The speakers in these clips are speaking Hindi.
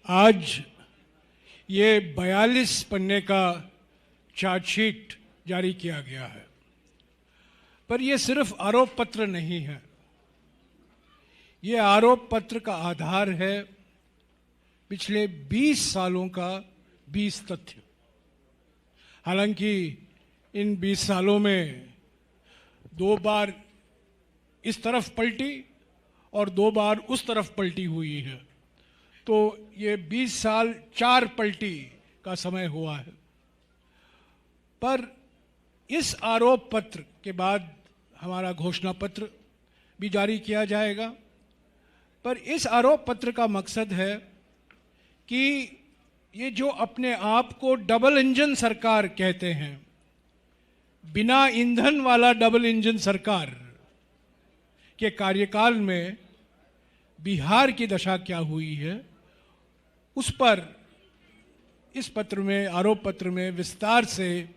आज ये 42 पन्ने का चार्जशीट जारी किया गया है, पर यह सिर्फ आरोप पत्र नहीं है। ये आरोप पत्र का आधार है पिछले 20 सालों का 20 तथ्य। हालांकि इन 20 सालों में 2 बार इस तरफ पलटी और 2 बार उस तरफ पलटी हुई है, तो ये 20 साल 4 पलटी का समय हुआ है। पर इस आरोप पत्र के बाद हमारा घोषणा पत्र भी जारी किया जाएगा। पर इस आरोप पत्र का मकसद है कि ये जो अपने आप को डबल इंजन सरकार कहते हैं, बिना ईंधन वाला डबल इंजन सरकार के कार्यकाल में बिहार की दशा क्या हुई है, उस पर इस पत्र में, आरोप पत्र में विस्तार से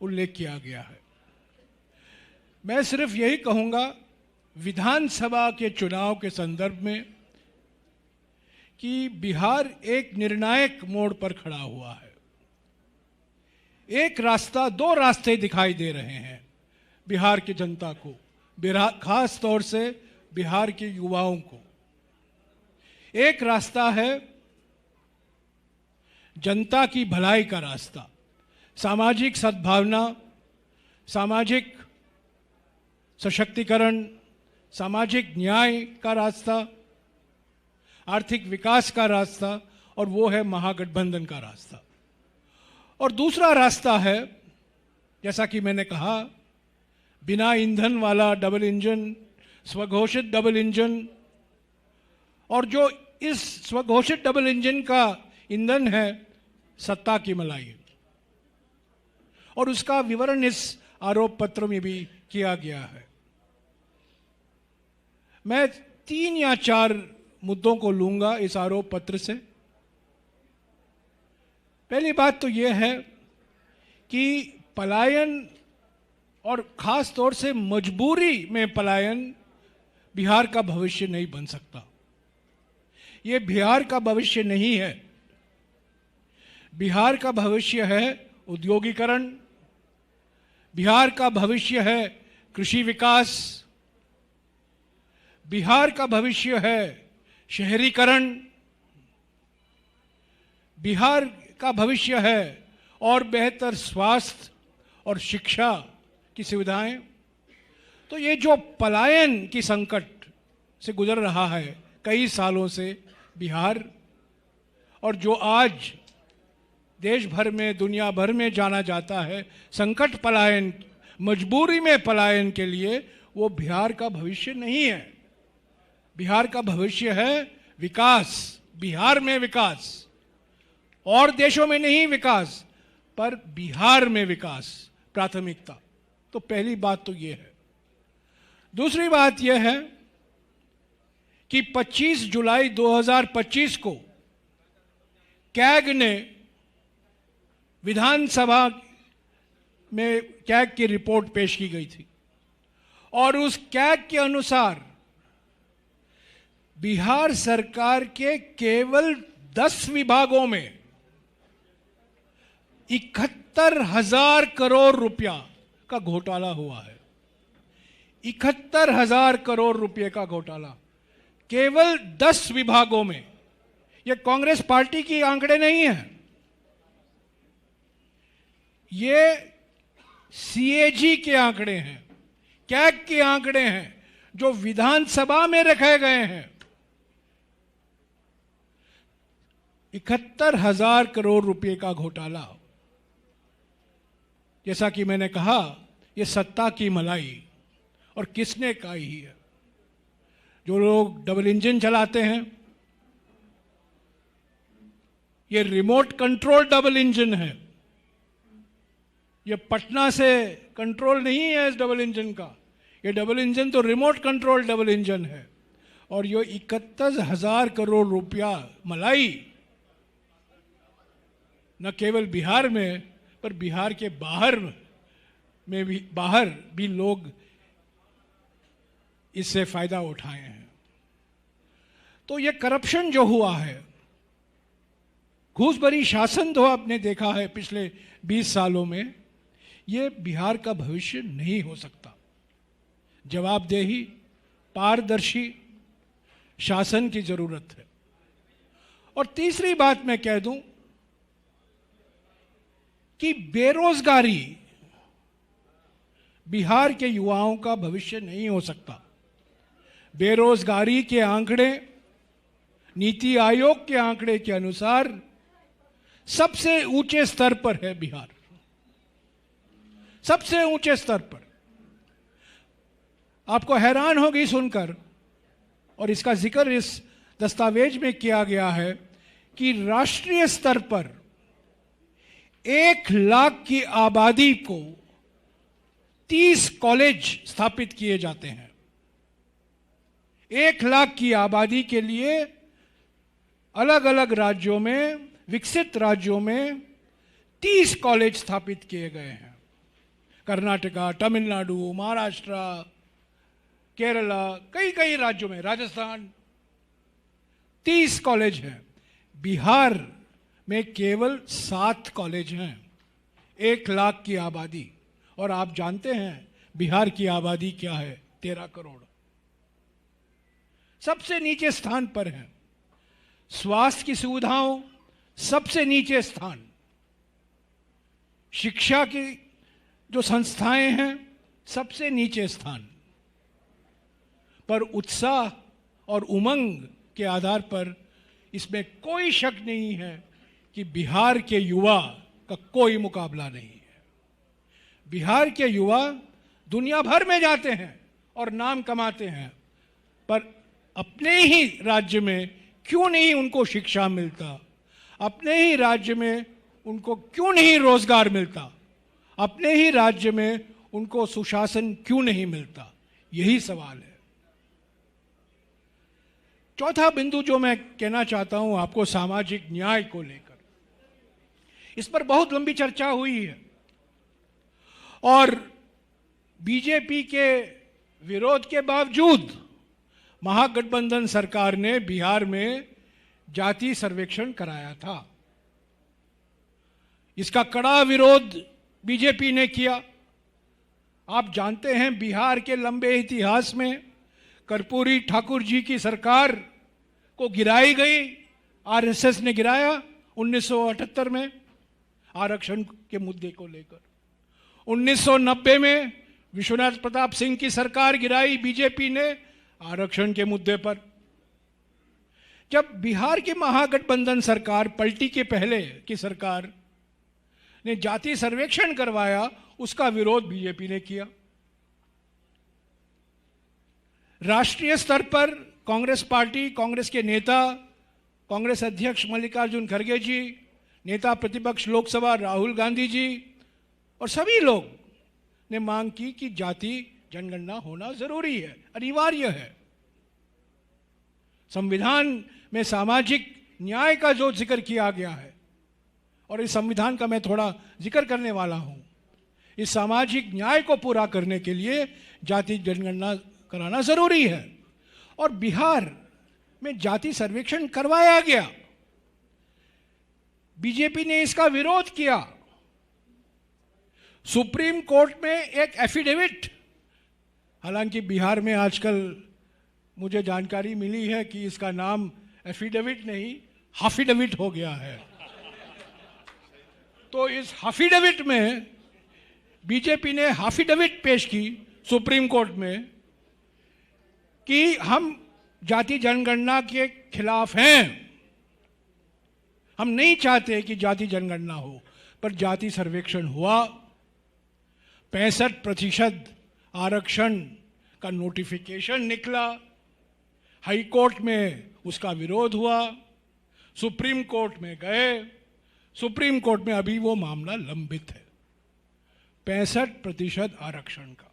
उल्लेख किया गया है। मैं सिर्फ यही कहूंगा विधानसभा के चुनाव के संदर्भ में कि बिहार एक निर्णायक मोड़ पर खड़ा हुआ है। एक रास्ता, 2 रास्ते दिखाई दे रहे हैं बिहार की जनता को, खास तौर से बिहार के युवाओं को। एक रास्ता है जनता की भलाई का रास्ता, सामाजिक सद्भावना, सामाजिक सशक्तिकरण, सामाजिक न्याय का रास्ता, आर्थिक विकास का रास्ता, और वो है महागठबंधन का रास्ता। और दूसरा रास्ता है, जैसा कि मैंने कहा, बिना ईंधन वाला डबल इंजन, स्वघोषित डबल इंजन। और जो इस स्वघोषित डबल इंजन का ईंधन है, सत्ता की मलाई, और उसका विवरण इस आरोप पत्र में भी किया गया है। मैं 3 या 4 मुद्दों को लूंगा इस आरोप पत्र से। पहली बात तो यह है कि पलायन, और खास तौर से मजबूरी में पलायन, बिहार का भविष्य नहीं बन सकता। यह बिहार का भविष्य नहीं है। बिहार का भविष्य है औद्योगिकरण, बिहार का भविष्य है कृषि विकास, बिहार का भविष्य है शहरीकरण, बिहार का भविष्य है और बेहतर स्वास्थ्य और शिक्षा की सुविधाएं। तो ये जो पलायन की संकट से गुजर रहा है कई सालों से बिहार, और जो आज देश भर में, दुनिया भर में जाना जाता है संकट पलायन, मजबूरी में पलायन के लिए, वो बिहार का भविष्य नहीं है। बिहार का भविष्य है विकास, बिहार में विकास, और देशों में नहीं विकास, पर बिहार में विकास प्राथमिकता। तो पहली बात तो ये है। दूसरी बात यह है कि 25 जुलाई 2025 को कैग ने विधानसभा में कैग की रिपोर्ट पेश की गई थी, और उस कैग के अनुसार बिहार सरकार के केवल 10 विभागों में 71,000 करोड़ रुपया का घोटाला हुआ है। 71,000 करोड़ रुपए का घोटाला केवल 10 विभागों में। यह कांग्रेस पार्टी की आंकड़े नहीं है, ये सीएजी के आंकड़े हैं, कैग के आंकड़े हैं, जो विधानसभा में रखे गए हैं। 71,000 करोड़ रुपए का घोटाला। जैसा कि मैंने कहा, यह सत्ता की मलाई, और किसने कही है? जो लोग डबल इंजन चलाते हैं, ये रिमोट कंट्रोल डबल इंजन है। ये पटना से कंट्रोल नहीं है इस डबल इंजन का। ये डबल इंजन तो रिमोट कंट्रोल डबल इंजन है। और ये 71,000 करोड़ रुपया मलाई न केवल बिहार में, पर बिहार के बाहर भी लोग इससे फायदा उठाए हैं। तो ये करप्शन जो हुआ है, घूस भरी शासन तो आपने देखा है पिछले 20 सालों में, ये बिहार का भविष्य नहीं हो सकता। जवाबदेही, पारदर्शी शासन की जरूरत है। और तीसरी बात मैं कह दूं कि बेरोजगारी बिहार के युवाओं का भविष्य नहीं हो सकता। बेरोजगारी के आंकड़े नीति आयोग के आंकड़े के अनुसार सबसे ऊंचे स्तर पर है बिहार, सबसे ऊंचे स्तर पर। आपको हैरान होगी सुनकर, और इसका जिक्र इस दस्तावेज में किया गया है कि राष्ट्रीय स्तर पर 1 लाख की आबादी को 30 कॉलेज स्थापित किए जाते हैं। 1 लाख की आबादी के लिए अलग अलग राज्यों में, विकसित राज्यों में 30 कॉलेज स्थापित किए गए हैं। कर्नाटका, तमिलनाडु, महाराष्ट्र, केरला, कई राज्यों में, राजस्थान, 30 कॉलेज हैं। बिहार में केवल 7 कॉलेज हैं, 1 लाख की आबादी। और आप जानते हैं बिहार की आबादी क्या है? 13 करोड़। सबसे नीचे स्थान पर है। स्वास्थ्य की सुविधाओं सबसे नीचे स्थान। शिक्षा की जो संस्थाएं हैं सबसे नीचे स्थान। पर उत्साह और उमंग के आधार पर इसमें कोई शक नहीं है कि बिहार के युवा का कोई मुकाबला नहीं है। बिहार के युवा दुनिया भर में जाते हैं और नाम कमाते हैं, पर अपने ही राज्य में क्यों नहीं उनको शिक्षा मिलता? अपने ही राज्य में उनको क्यों नहीं रोजगार मिलता? अपने ही राज्य में उनको सुशासन क्यों नहीं मिलता? यही सवाल है। चौथा बिंदु जो मैं कहना चाहता हूं आपको, सामाजिक न्याय को लेकर। इस पर बहुत लंबी चर्चा हुई है और बीजेपी के विरोध के बावजूद महागठबंधन सरकार ने बिहार में जाति सर्वेक्षण कराया था। इसका कड़ा विरोध बीजेपी ने किया। आप जानते हैं बिहार के लंबे इतिहास में कर्पूरी ठाकुर जी की सरकार को गिराई गई, आरएसएस ने गिराया 1978 में आरक्षण के मुद्दे को लेकर। 1990 में विश्वनाथ प्रताप सिंह की सरकार गिराई बीजेपी ने आरक्षण के मुद्दे पर। जब बिहार की महागठबंधन सरकार पलटी के पहले की सरकार ने जाति सर्वेक्षण करवाया, उसका विरोध बीजेपी ने किया। राष्ट्रीय स्तर पर कांग्रेस पार्टी, कांग्रेस के नेता, कांग्रेस अध्यक्ष मल्लिकार्जुन खड़गे जी, नेता प्रतिपक्ष लोकसभा राहुल गांधी जी और सभी लोग ने मांग की कि जाति जनगणना होना जरूरी है, अनिवार्य है। संविधान में सामाजिक न्याय का जो जिक्र किया गया है, और इस संविधान का मैं थोड़ा जिक्र करने वाला हूं, इस सामाजिक न्याय को पूरा करने के लिए जाति जनगणना कराना जरूरी है। और बिहार में जाति सर्वेक्षण करवाया गया, बीजेपी ने इसका विरोध किया। सुप्रीम कोर्ट में एक एफिडेविट, हालांकि बिहार में आजकल मुझे जानकारी मिली है कि इसका नाम एफिडेविट नहीं हाफिडेविट हो गया है। तो इस हाफिडेविट में बीजेपी ने हाफिडेविट पेश की सुप्रीम कोर्ट में कि हम जाति जनगणना के खिलाफ हैं, हम नहीं चाहते कि जाति जनगणना हो। पर जाति सर्वेक्षण हुआ, 65% आरक्षण का नोटिफिकेशन निकला, हाई कोर्ट में उसका विरोध हुआ, सुप्रीम कोर्ट में गए, सुप्रीम कोर्ट में अभी वो मामला लंबित है 65% आरक्षण का।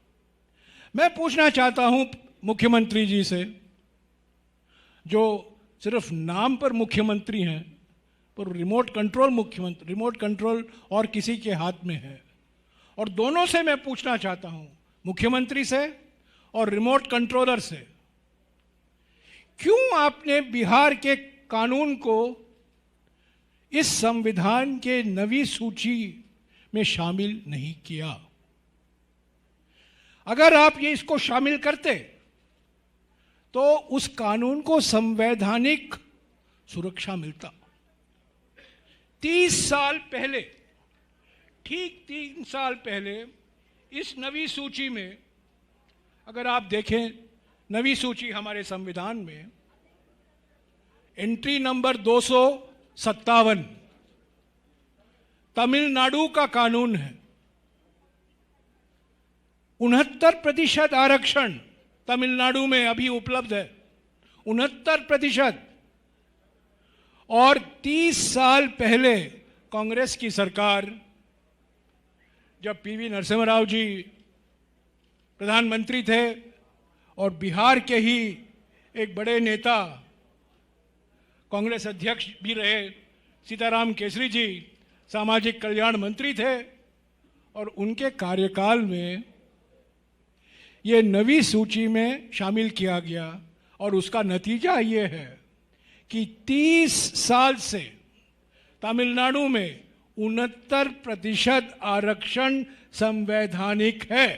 मैं पूछना चाहता हूं मुख्यमंत्री जी से, जो सिर्फ नाम पर मुख्यमंत्री हैं, पर रिमोट कंट्रोल मुख्यमंत्री, रिमोट कंट्रोल और किसी के हाथ में है। और दोनों से मैं पूछना चाहता हूं, मुख्यमंत्री से और रिमोट कंट्रोलर से, क्यों आपने बिहार के कानून को इस संविधान के नवी सूची में शामिल नहीं किया। अगर आप ये इसको शामिल करते तो उस कानून को संवैधानिक सुरक्षा मिलता। 30 साल पहले, ठीक 3 साल पहले इस नवी सूची में, अगर आप देखें नवी सूची हमारे संविधान में, एंट्री नंबर 257 तमिलनाडु का कानून है। 69% आरक्षण तमिलनाडु में अभी उपलब्ध है, 69%। और 30 साल पहले कांग्रेस की सरकार, जब पीवी नरसिम्हा राव जी प्रधानमंत्री थे और बिहार के ही एक बड़े नेता, कांग्रेस अध्यक्ष भी रहे, सीताराम केसरी जी सामाजिक कल्याण मंत्री थे, और उनके कार्यकाल में ये नवी सूची में शामिल किया गया। और उसका नतीजा ये है कि 30 साल से तमिलनाडु में 69% आरक्षण संवैधानिक है,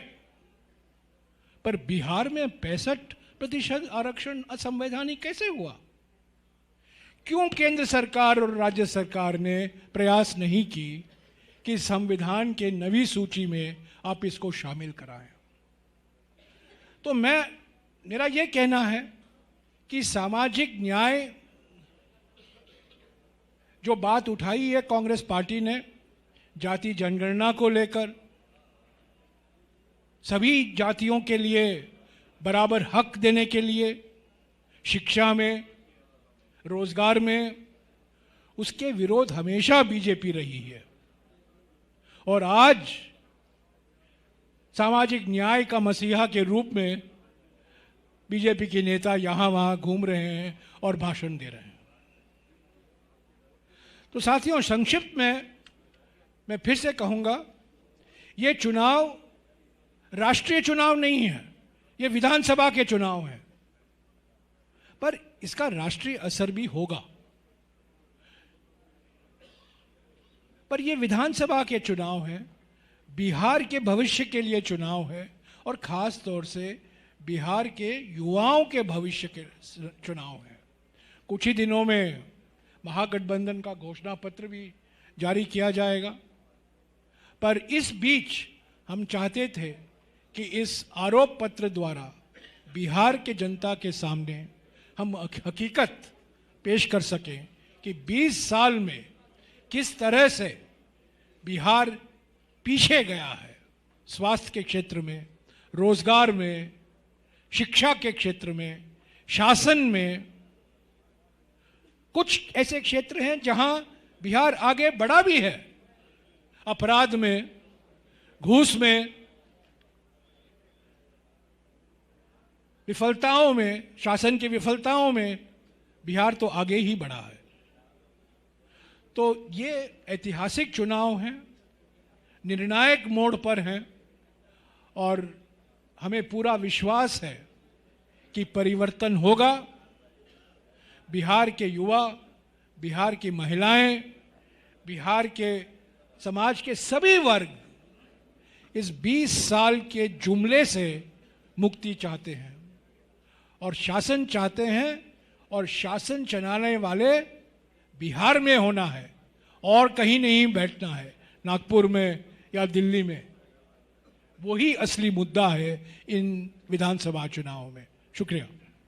पर बिहार में 65% आरक्षण असंवैधानिक कैसे हुआ? क्यों केंद्र सरकार और राज्य सरकार ने प्रयास नहीं की कि संविधान के नवी सूची में आप इसको शामिल कराएं? तो मेरा यह कहना है कि सामाजिक न्याय जो बात उठाई है कांग्रेस पार्टी ने, जाति जनगणना को लेकर, सभी जातियों के लिए बराबर हक देने के लिए, शिक्षा में, रोजगार में, उसके विरोध हमेशा बीजेपी रही है। और आज सामाजिक न्याय का मसीहा के रूप में बीजेपी के नेता यहाँ वहाँ घूम रहे हैं और भाषण दे रहे हैं। तो साथियों, संक्षिप्त में मैं फिर से कहूँगा, ये चुनाव राष्ट्रीय चुनाव नहीं है, ये विधानसभा के चुनाव हैं, पर इसका राष्ट्रीय असर भी होगा। पर ये विधानसभा के चुनाव हैं, बिहार के भविष्य के लिए चुनाव है, और खास तौर से बिहार के युवाओं के भविष्य के चुनाव है। कुछ ही दिनों में महागठबंधन का घोषणा पत्र भी जारी किया जाएगा, पर इस बीच हम चाहते थे कि इस आरोप पत्र द्वारा बिहार के जनता के सामने हम हकीकत पेश कर सकें कि 20 साल में किस तरह से बिहार पीछे गया है, स्वास्थ्य के क्षेत्र में, रोजगार में, शिक्षा के क्षेत्र में, शासन में। कुछ ऐसे क्षेत्र हैं जहां बिहार आगे बढ़ा भी है, अपराध में, घूस में, विफलताओं में, शासन की विफलताओं में बिहार तो आगे ही बढ़ा है। तो ये ऐतिहासिक चुनाव हैं, निर्णायक मोड़ पर हैं, और हमें पूरा विश्वास है कि परिवर्तन होगा। बिहार के युवा, बिहार की महिलाएं, बिहार के समाज के सभी वर्ग इस 20 साल के जुमले से मुक्ति चाहते हैं और शासन चाहते हैं, और शासन चलाने वाले बिहार में होना है और कहीं नहीं बैठना है, नागपुर में या दिल्ली में। वही असली मुद्दा है इन विधानसभा चुनावों में। शुक्रिया।